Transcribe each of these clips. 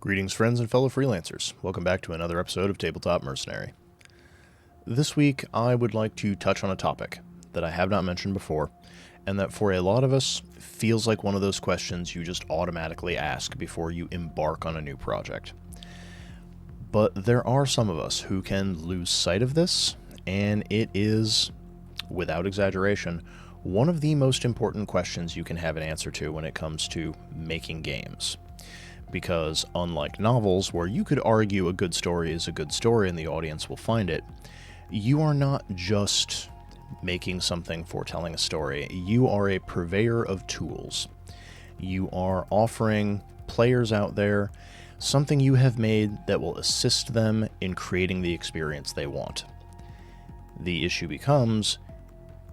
Greetings, friends and fellow freelancers. Welcome back to another episode of Tabletop Mercenary. This week, I would like to touch on a topic that I have not mentioned before, and that for a lot of us feels like one of those questions you just automatically ask before you embark on a new project. But there are some of us who can lose sight of this, and it is, without exaggeration, one of the most important questions you can have an answer to when it comes to making games. Because unlike novels, where you could argue a good story is a good story and the audience will find it, you are not just making something for telling a story. You are a purveyor of tools. You are offering players out there something you have made that will assist them in creating the experience they want. The issue becomes,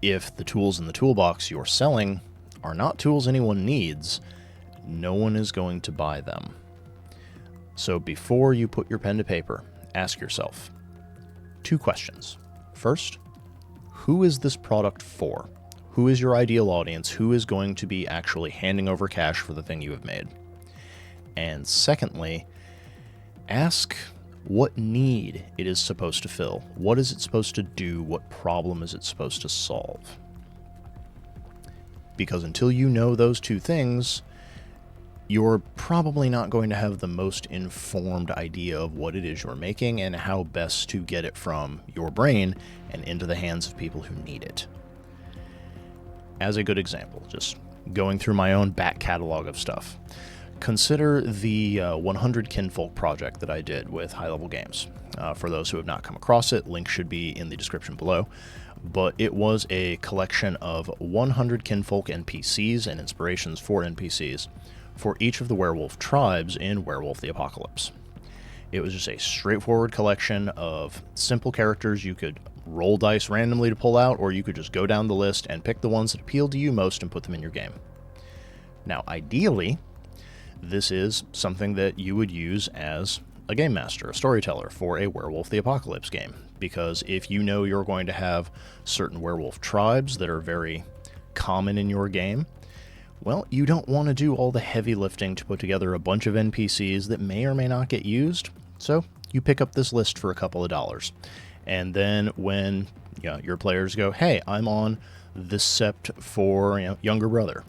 if the tools in the toolbox you're selling are not tools anyone needs, no one is going to buy them. So before you put your pen to paper, ask yourself two questions. First, who is this product for? Who is your ideal audience? Who is going to be actually handing over cash for the thing you have made? And secondly, ask what need it is supposed to fill. What is it supposed to do? What problem is it supposed to solve? Because until you know those two things, you're probably not going to have the most informed idea of what it is you're making and how best to get it from your brain and into the hands of people who need it. As a good example, just going through my own back catalog of stuff, consider the 100 Kinfolk project that I did with High Level Games. For those who have not come across it, link should be in the description below. But it was a collection of 100 Kinfolk NPCs and inspirations for NPCs for each of the werewolf tribes in Werewolf the Apocalypse. It was just a straightforward collection of simple characters you could roll dice randomly to pull out, or you could just go down the list and pick the ones that appealed to you most and put them in your game. Now, ideally, this is something that you would use as a game master, a storyteller for a Werewolf the Apocalypse game, because if you know you're going to have certain werewolf tribes that are very common in your game, well, you don't want to do all the heavy lifting to put together a bunch of NPCs that may or may not get used, so you pick up this list for a couple of dollars. And then when your players go, hey, I'm on this sept for younger brother,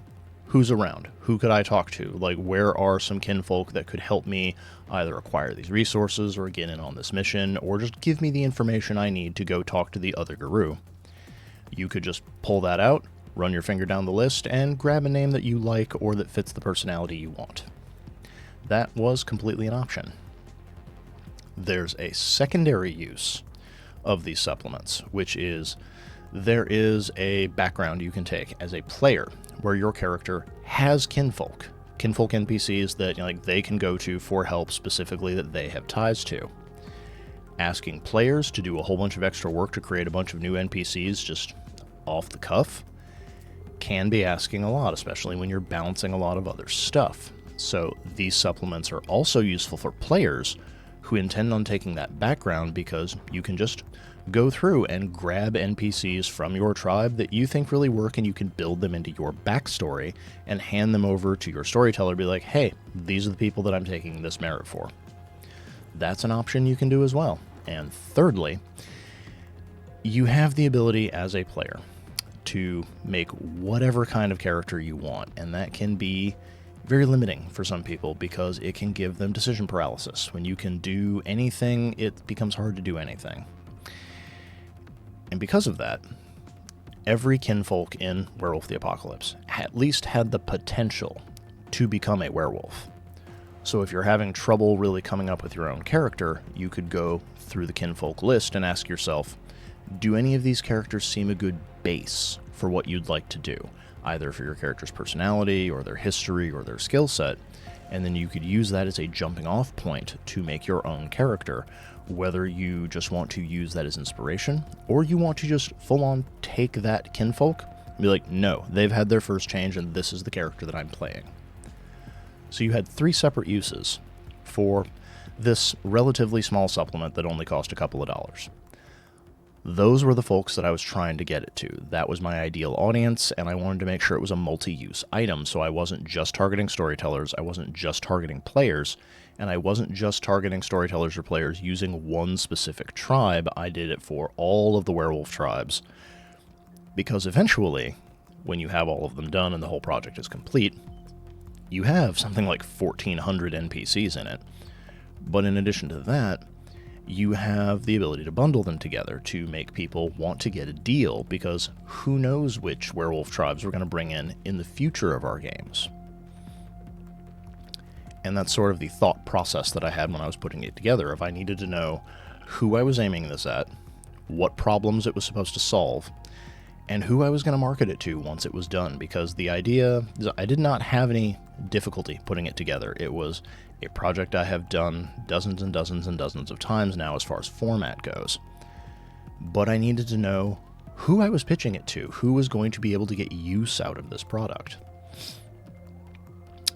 who's around? Who could I talk to? Like, where are some kinfolk that could help me either acquire these resources or get in on this mission, or just give me the information I need to go talk to the other guru? You could just pull that out, run your finger down the list, and grab a name that you like or that fits the personality you want. That was completely an option. There's a secondary use of these supplements, which is there is a background you can take as a player where your character has kinfolk NPCs that they can go to for help specifically that they have ties to. Asking players to do a whole bunch of extra work to create a bunch of new NPCs just off the cuff can be asking a lot, especially when you're balancing a lot of other stuff. So these supplements are also useful for players who intend on taking that background, because you can just go through and grab NPCs from your tribe that you think really work, and you can build them into your backstory and hand them over to your storyteller, be like, hey, these are the people that I'm taking this merit for. That's an option you can do as well. And thirdly, you have the ability as a player to make whatever kind of character you want, and that can be very limiting for some people because it can give them decision paralysis. When you can do anything, it becomes hard to do anything. And because of that, every kinfolk in Werewolf the Apocalypse at least had the potential to become a werewolf. So if you're having trouble really coming up with your own character, you could go through the kinfolk list and ask yourself, do any of these characters seem a good base for what you'd like to do, either for your character's personality or their history or their skill set? And then you could use that as a jumping off point to make your own character, whether you just want to use that as inspiration or you want to just full on take that kinfolk and be like, no, they've had their first change and this is the character that I'm playing. So you had 3 separate uses for this relatively small supplement that only cost a couple of dollars. Those were the folks that I was trying to get it to. That was my ideal audience, and I wanted to make sure it was a multi-use item, so I wasn't just targeting storytellers, I wasn't just targeting players. And I wasn't just targeting storytellers or players using one specific tribe, I did it for all of the werewolf tribes. Because eventually, when you have all of them done and the whole project is complete, you have something like 1,400 NPCs in it. But in addition to that, you have the ability to bundle them together to make people want to get a deal, because who knows which werewolf tribes we're going to bring in the future of our games. And that's sort of the thought process that I had when I was putting it together, if I needed to know who I was aiming this at, what problems it was supposed to solve, and who I was going to market it to once it was done, because the idea, I did not have any difficulty putting it together. It was a project I have done dozens and dozens and dozens of times now as far as format goes. But I needed to know who I was pitching it to, who was going to be able to get use out of this product.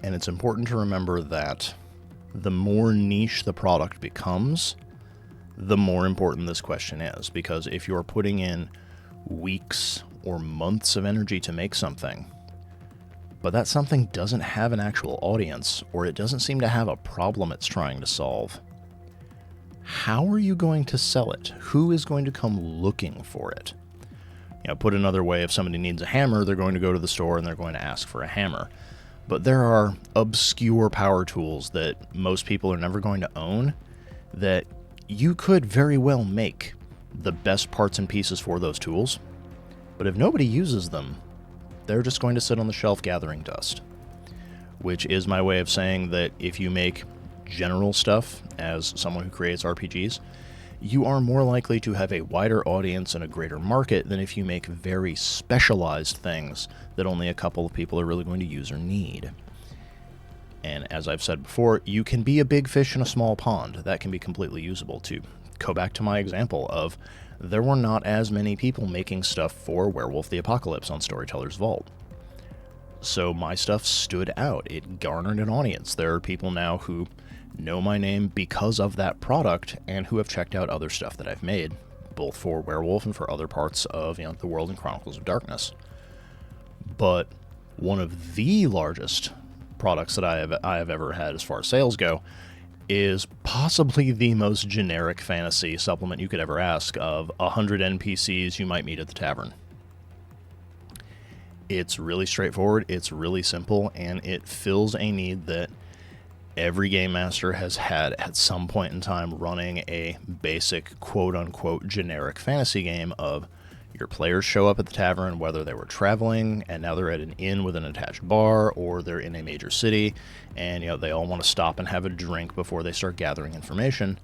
And it's important to remember that the more niche the product becomes, the more important this question is. Because if you're putting in weeks or months of energy to make something, but that something doesn't have an actual audience, or it doesn't seem to have a problem it's trying to solve, how are you going to sell it? Who is going to come looking for it? Put another way, if somebody needs a hammer, they're going to go to the store and they're going to ask for a hammer. But there are obscure power tools that most people are never going to own that you could very well make the best parts and pieces for those tools. But if nobody uses them, they're just going to sit on the shelf gathering dust. Which is my way of saying that if you make general stuff as someone who creates RPGs, you are more likely to have a wider audience and a greater market than if you make very specialized things that only a couple of people are really going to use or need. And as I've said before, you can be a big fish in a small pond. That can be completely usable. To go back to my example of, there were not as many people making stuff for Werewolf the Apocalypse on Storyteller's Vault. So my stuff stood out. It garnered an audience. There are people now who know my name because of that product and who have checked out other stuff that I've made, both for Werewolf and for other parts of the world in Chronicles of Darkness. But one of the largest products that I have ever had as far as sales go is possibly the most generic fantasy supplement you could ever ask of 100 NPCs you might meet at the tavern. It's really straightforward, it's really simple, and it fills a need that every game master has had at some point in time, running a basic quote-unquote generic fantasy game of your players show up at the tavern, whether they were traveling and now they're at an inn with an attached bar, or they're in a major city and they all want to stop and have a drink before they start gathering information.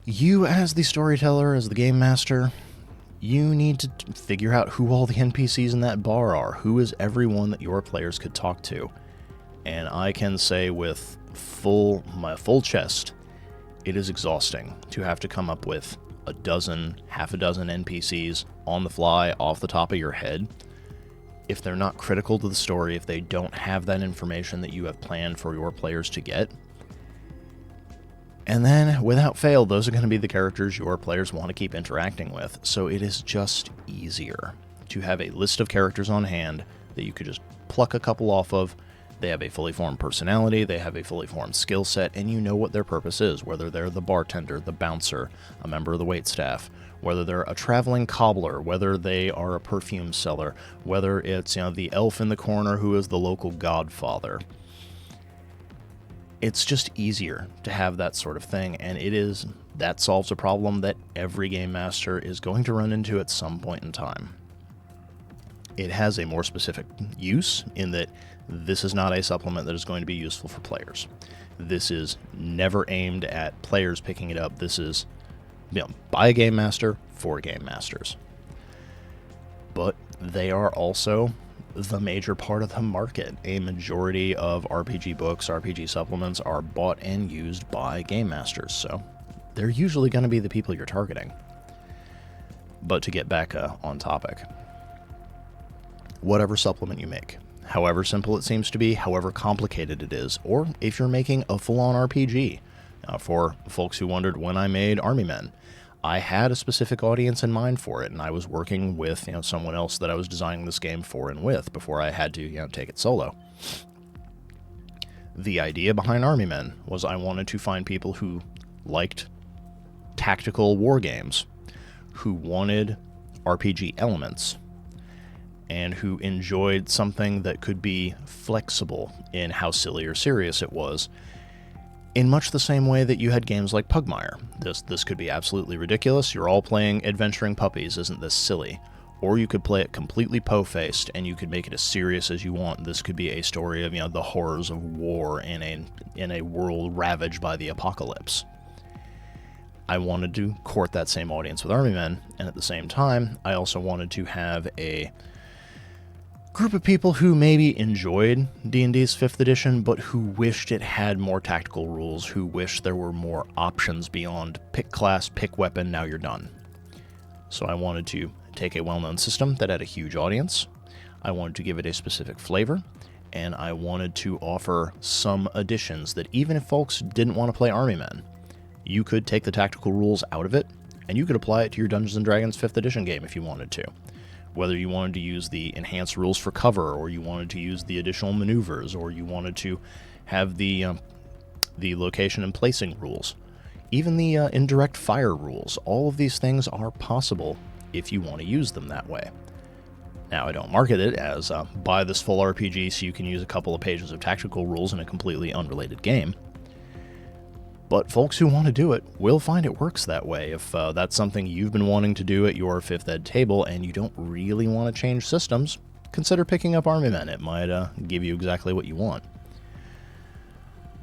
You, as the storyteller, as the game master, you need to figure out who all the NPCs in that bar are. Who is everyone that your players could talk to? And I can say with my full chest, it is exhausting to have to come up with half a dozen NPCs on the fly, off the top of your head. If they're not critical to the story, if they don't have that information that you have planned for your players to get. And then, without fail, those are going to be the characters your players want to keep interacting with. So it is just easier to have a list of characters on hand that you could just pluck a couple off of. They have a fully formed personality, they have a fully formed skill set, and you know what their purpose is, whether they're the bartender, the bouncer, a member of the waitstaff, whether they're a traveling cobbler, whether they are a perfume seller, whether it's the elf in the corner who is the local godfather. It's just easier to have that sort of thing, and that solves a problem that every game master is going to run into at some point in time. It has a more specific use in that this is not a supplement that is going to be useful for players. This is never aimed at players picking it up. This is by a game master for game masters. But they are also the major part of the market. A majority of RPG books, RPG supplements are bought and used by game masters, so they're usually going to be the people you're targeting. But to get back on topic, whatever supplement you make, however simple it seems to be, however complicated it is, or if you're making a full-on RPG. For folks who wondered when I made Army Men, I had a specific audience in mind for it, and I was working with someone else that I was designing this game for and with before I had to take it solo. The idea behind Army Men was I wanted to find people who liked tactical war games, who wanted RPG elements, and who enjoyed something that could be flexible in how silly or serious it was, in much the same way that you had games like Pugmire. This could be absolutely ridiculous. You're all playing adventuring puppies. Isn't this silly? Or you could play it completely po-faced, and you could make it as serious as you want. This could be a story of, the horrors of war in a world ravaged by the apocalypse. I wanted to court that same audience with Army Men, and at the same time, I also wanted to have a group of people who maybe enjoyed D&D's 5th edition, but who wished it had more tactical rules, who wished there were more options beyond pick class, pick weapon, now you're done. So I wanted to take a well-known system that had a huge audience, I wanted to give it a specific flavor, and I wanted to offer some additions that even if folks didn't want to play Army Men, you could take the tactical rules out of it, and you could apply it to your Dungeons & Dragons 5th edition game if you wanted to. Whether you wanted to use the enhanced rules for cover, or you wanted to use the additional maneuvers, or you wanted to have the location and placing rules. Even the indirect fire rules. All of these things are possible if you want to use them that way. Now, I don't market it as buy this full RPG so you can use a couple of pages of tactical rules in a completely unrelated game. But folks who want to do it will find it works that way. If that's something you've been wanting to do at your 5th ed table and you don't really want to change systems, consider picking up Army Men. It might give you exactly what you want.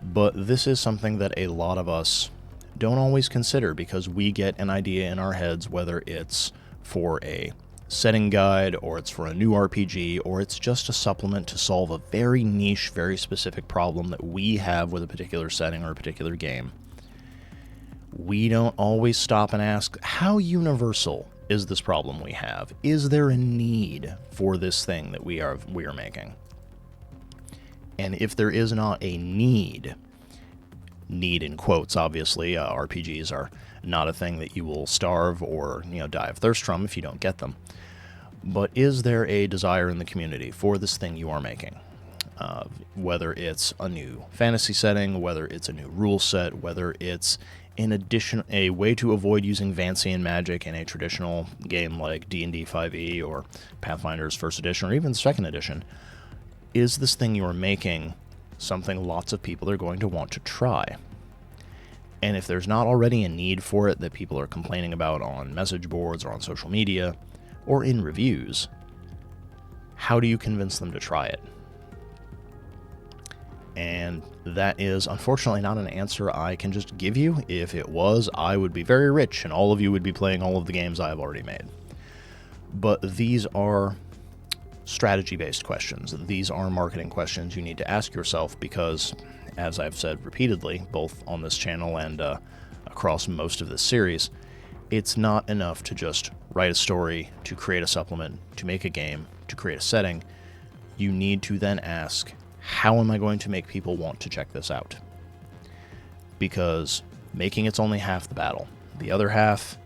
But this is something that a lot of us don't always consider because we get an idea in our heads, whether it's for a setting guide, or it's for a new RPG, or it's just a supplement to solve a very niche, very specific problem that we have with a particular setting or a particular game. We don't always stop and ask, how universal is this problem we have? Is there a need for this thing that we are making? And if there is not a need in quotes, obviously, RPGs are not a thing that you will starve or die of thirst from if you don't get them. But is there a desire in the community for this thing you are making? Whether it's a new fantasy setting, whether it's a new rule set, whether it's a way to avoid using Vancian magic in a traditional game like D&D 5e or Pathfinder's 1st edition or even 2nd edition, is this thing you are making something lots of people are going to want to try? And if there's not already a need for it that people are complaining about on message boards or on social media, or in reviews, how do you convince them to try it? And that is unfortunately not an answer I can just give you. If it was, I would be very rich and all of you would be playing all of the games I have already made. But these are strategy-based questions. These are marketing questions you need to ask yourself because, as I've said repeatedly, both on this channel and across most of this series, it's not enough to just write a story, to create a supplement, to make a game, to create a setting. You need to then ask, how am I going to make people want to check this out? Because making it's only half the battle. The other half,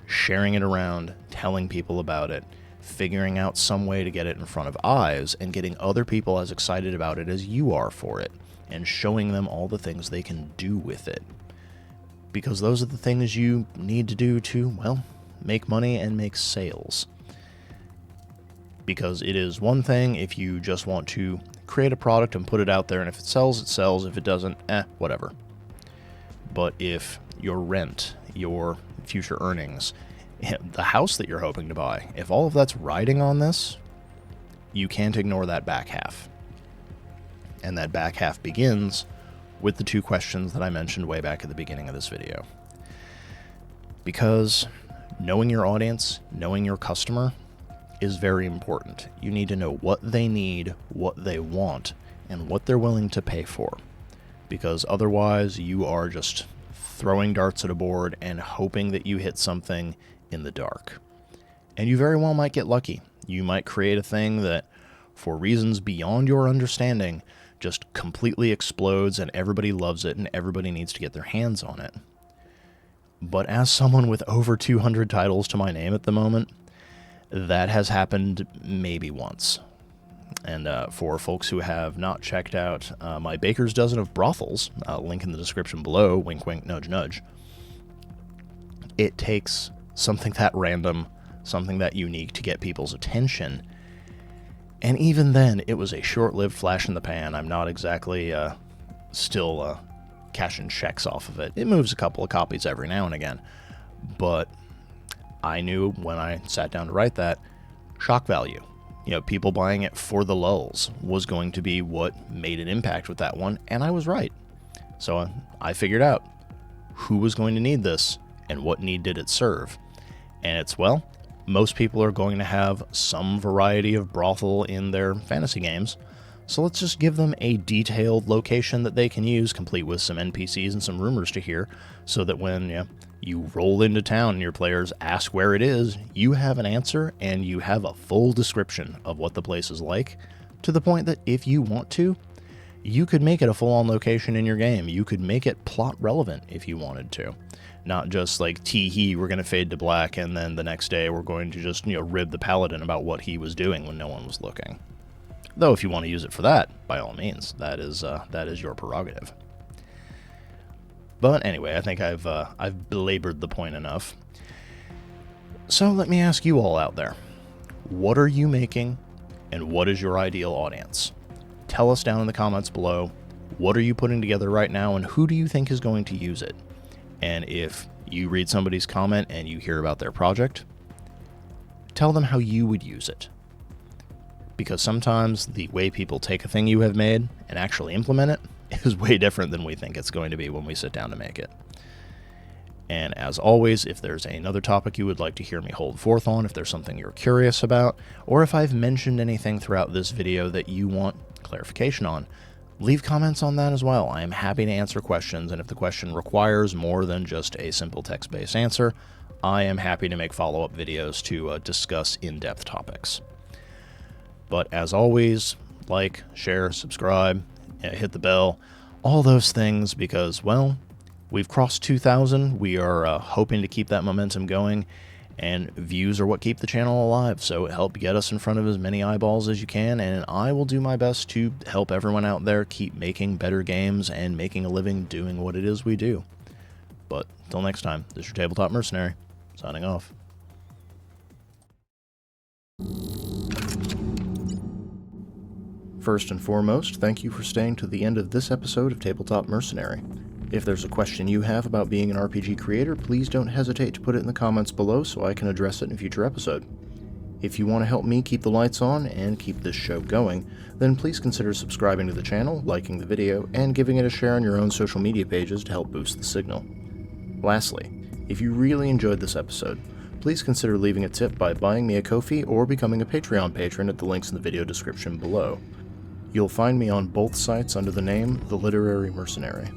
sharing it around, telling people about it, figuring out some way to get it in front of eyes, and getting other people as excited about it as you are for it, and showing them all the things they can do with it. Because those are the things you need to do to, well, make money and make sales. Because it is one thing if you just want to create a product and put it out there, and if it sells, it sells. If it doesn't, whatever. But if your rent, your future earnings, the house that you're hoping to buy, if all of that's riding on this, you can't ignore that back half. And that back half begins with the two questions that I mentioned way back at the beginning of this video. Because knowing your audience, knowing your customer, is very important. You need to know what they need, what they want, and what they're willing to pay for. Because otherwise, you are just throwing darts at a board and hoping that you hit something in the dark. And you very well might get lucky. You might create a thing that, for reasons beyond your understanding, just completely explodes and everybody loves it and everybody needs to get their hands on it. But as someone with over 200 titles to my name at the moment, that has happened maybe once. And for folks who have not checked out my Baker's Dozen of Brothels, link in the description below, wink wink, nudge nudge, it takes something that random, something that unique to get people's attention. And even then, it was a short-lived flash in the pan. I'm not exactly still cashing checks off of it. It moves a couple of copies every now and again. But I knew when I sat down to write that, shock value, people buying it for the lulz was going to be what made an impact with that one, and I was right. So I figured out who was going to need this and what need did it serve. And it's, well, most people are going to have some variety of brothel in their fantasy games, so let's just give them a detailed location that they can use, complete with some NPCs and some rumors to hear, so that when you roll into town and your players ask where it is, you have an answer and you have a full description of what the place is like, to the point that if you want to, you could make it a full-on location in your game. You could make it plot relevant if you wanted to. Not just like, tee-hee, we're going to fade to black, and then the next day we're going to just, rib the paladin about what he was doing when no one was looking. Though if you want to use it for that, by all means, that is your prerogative. But anyway, I think I've belabored the point enough. So let me ask you all out there, what are you making, and what is your ideal audience? Tell us down in the comments below, what are you putting together right now, and who do you think is going to use it? And if you read somebody's comment and you hear about their project, tell them how you would use it. Because sometimes the way people take a thing you have made and actually implement it is way different than we think it's going to be when we sit down to make it. And as always, if there's another topic you would like to hear me hold forth on, if there's something you're curious about, or if I've mentioned anything throughout this video that you want clarification on, leave comments on that as well. I am happy to answer questions, and if the question requires more than just a simple text-based answer, I am happy to make follow-up videos to discuss in-depth topics. But as always, like, share, subscribe, hit the bell, all those things, because, well, we've crossed 2,000. We are hoping to keep that momentum going, and views are what keep the channel alive, so help get us in front of as many eyeballs as you can, and I will do my best to help everyone out there keep making better games and making a living doing what it is we do. But until next time, this is your Tabletop Mercenary, signing off. First and foremost, thank you for staying to the end of this episode of Tabletop Mercenary. If there's a question you have about being an RPG creator, please don't hesitate to put it in the comments below so I can address it in a future episode. If you want to help me keep the lights on and keep this show going, then please consider subscribing to the channel, liking the video, and giving it a share on your own social media pages to help boost the signal. Lastly, if you really enjoyed this episode, please consider leaving a tip by buying me a Ko-fi or becoming a Patreon patron at the links in the video description below. You'll find me on both sites under the name The Literary Mercenary.